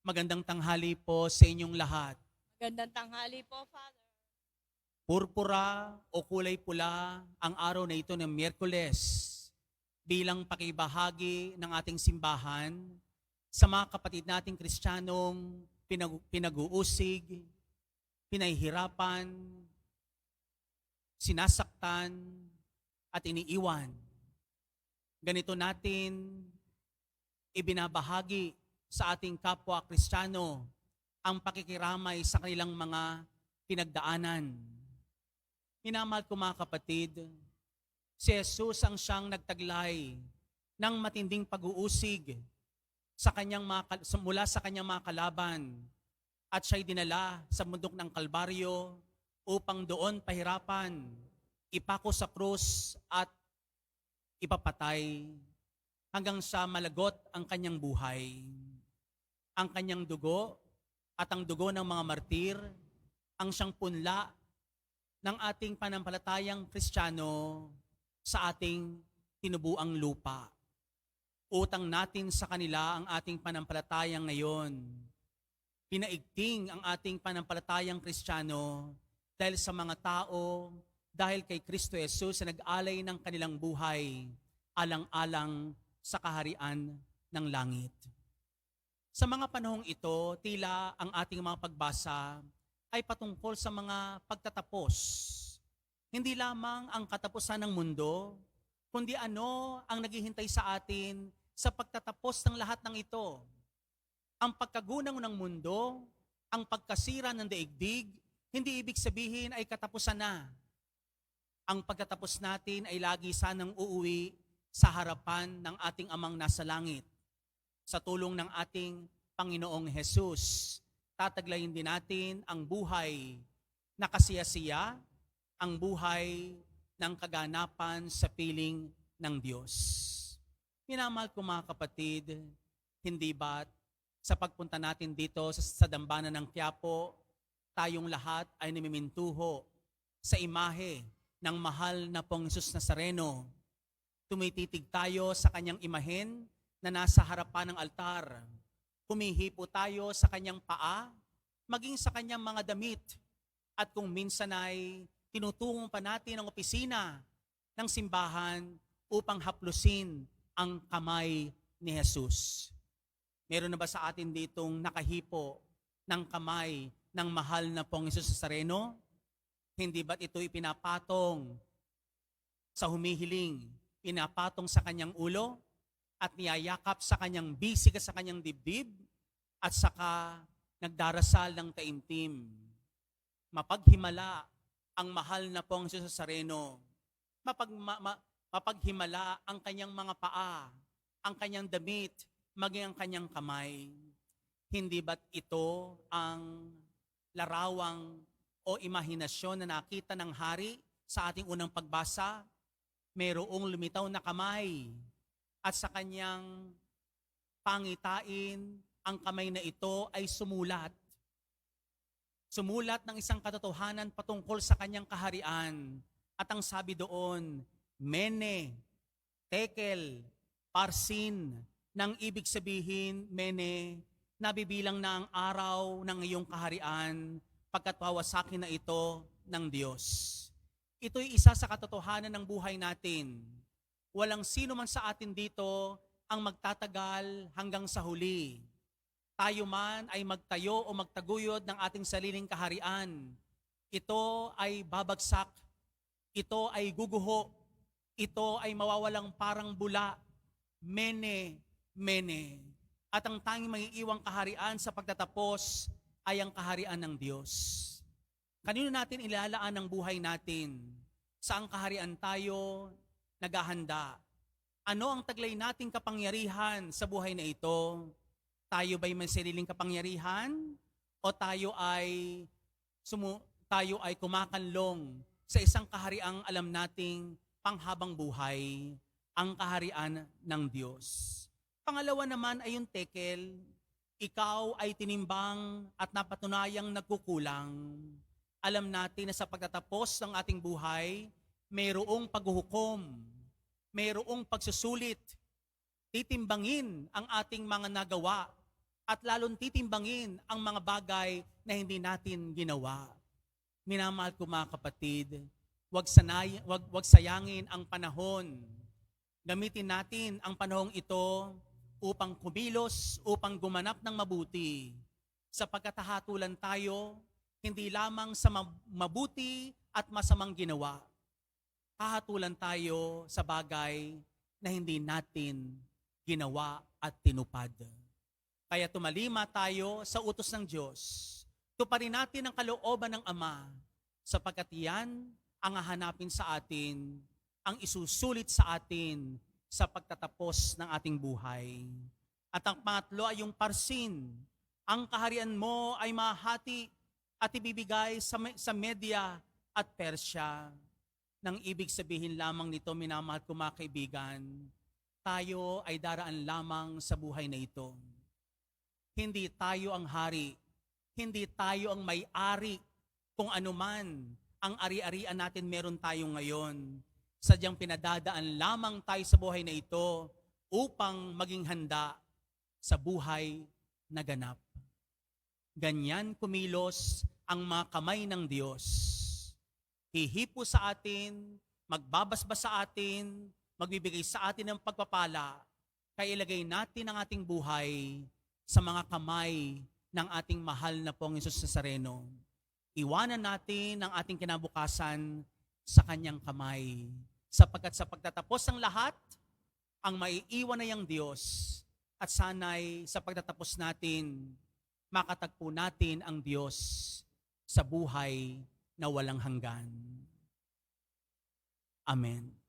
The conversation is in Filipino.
Magandang tanghali po sa inyong lahat. Magandang tanghali po, Father. Purpura o kulay pula ang araw na ito ng Miyerkules bilang pakibahagi ng ating simbahan sa mga kapatid nating Kristiyanong pinag-uusig, pinahihirapan, sinasaktan at iniiwan. Ganito natin ibinabahagi sa ating kapwa Kristiyano ang pakikiramay sa kanilang mga pinagdaanan. Minamahal ko mga kapatid, si Jesus ang siyang nagtaglay ng matinding pag-uusig mula sa kanyang mga kalaban at siya'y dinala sa bundok ng Kalbaryo upang doon pahirapan, ipako sa krus at ipapatay hanggang sa malagot ang kanyang buhay. Ang kanyang dugo at ang dugo ng mga martir ang siyang punla ng ating panampalatayang Kristiyano sa ating tinubuang lupa. Utang natin sa kanila ang ating panampalatayang ngayon. Pinaigting ang ating panampalatayang Kristiyano dahil sa mga tao, dahil kay Kristo Jesus na nag-alay ng kanilang buhay, alang-alang sa kaharian ng langit. Sa mga panahong ito, tila ang ating mga pagbasa ay patungkol sa mga pagtatapos. Hindi lamang ang katapusan ng mundo, kundi ano ang naghihintay sa atin sa pagtatapos ng lahat ng ito. Ang pagkagunaw ng mundo, ang pagkasira ng daigdig, hindi ibig sabihin ay katapusan na. Ang pagtatapos natin ay lagi sanang uuwi sa harapan ng ating Amang nasa langit. Sa tulong ng ating Panginoong Jesus, tataglayin din natin ang buhay na kasiyasiya, ang buhay ng kaganapan sa piling ng Diyos. Minamahal ko mga kapatid, hindi ba't sa pagpunta natin dito sa dambana ng Quiapo, tayong lahat ay namimintuho sa imahe ng mahal na Pong Jesus Nazareno. Tumititig tayo sa kanyang imahen na nasa harapan ng altar. Humihipo tayo sa kanyang paa, maging sa kanyang mga damit. At kung minsan ay tinutungo pa natin ang opisina ng simbahan upang haplusin ang kamay ni Jesus. Meron na ba sa atin ditong nakahipo ng kamay ng mahal na Pong Jesus Nazareno? Hindi ba't ito ipinapatong sa humihiling, pinapatong sa kanyang ulo at niyayakap sa kanyang bisig sa kanyang dibdib at saka nagdarasal ng taimtim. Mapaghimala ang mahal na Pong Jesus Nazareno. Mapaghimala ang kanyang mga paa, ang kanyang damit, maging ang kanyang kamay. Hindi ba't ito ang larawang o imahinasyon na nakita ng hari sa ating unang pagbasa? Mayroong lumitaw na kamay at sa kanyang pangitain, ang kamay na ito ay sumulat. Sumulat ng isang katotohanan patungkol sa kanyang kaharian. At ang sabi doon, Mene, Tekel, Parsin, nang ibig sabihin, Mene, nabibilang na ang araw ng iyong kaharian pagkat wawasakin na ito ng Diyos. Ito'y isa sa katotohanan ng buhay natin. Walang sino man sa atin dito ang magtatagal hanggang sa huli. Tayo man ay magtayo o magtaguyod ng ating sariling kaharian. Ito ay babagsak. Ito ay guguho. Ito ay mawawalang parang bula. Mene, mene. At ang tanging maiiwang kaharian sa pagtatapos ay ang kaharian ng Diyos. Kanino natin ilalaan ang buhay natin? Saang kaharian tayo naghahanda? Ano ang taglay nating kapangyarihan sa buhay na ito? Tayo ba'y may sariling kapangyarihan? O tayo ay kumakanlong sa isang kahariang alam nating panghabang buhay, ang kaharian ng Diyos? Pangalawa naman ay yung tekel. Ikaw ay tinimbang at napatunayang nagkukulang. Alam natin na sa pagtatapos ng ating buhay, mayroong paghuhukom, mayroong pagsusulit, titimbangin ang ating mga nagawa, at lalong titimbangin ang mga bagay na hindi natin ginawa. Minamahal ko mga kapatid, wag sayangin ang panahon. Gamitin natin ang panahong ito upang kumilos, upang gumanap ng mabuti. Sapagkat hahatulan tayo, hindi lamang sa mabuti at masamang ginawa. Hahatulan tayo sa bagay na hindi natin ginawa at tinupad. Kaya tumalima tayo sa utos ng Diyos. Tuparin natin ang kalooban ng Ama, sapagkat yan ang hahanapin sa atin, ang isusulit sa atin sa pagtatapos ng ating buhay. At ang pangatlo ay yung parsin. Ang kaharian mo ay mahati at ibibigay sa Media at Persya. Nang ibig sabihin lamang nito, minamahal ko mga kaibigan, tayo ay daraan lamang sa buhay na ito. Hindi tayo ang hari, hindi tayo ang may-ari kung anuman ang ari-arian natin meron tayo ngayon. Sadyang pinadadaan lamang tayo sa buhay na ito upang maging handa sa buhay na ganap. Ganyan kumilos ang mga kamay ng Diyos. Hihipo sa atin, magbabasbas sa atin, magbibigay sa atin ng pagpapala, kaya ilagay natin ang ating buhay sa mga kamay ng ating mahal na pong Jesus Nazareno. Iwanan natin ang ating kinabukasan sa kanyang kamay. Sapagkat sa pagtatapos ng lahat, ang maiiwan na yung Diyos. At sana'y sa pagtatapos natin, makatagpo natin ang Diyos sa buhay na walang hanggan. Amen.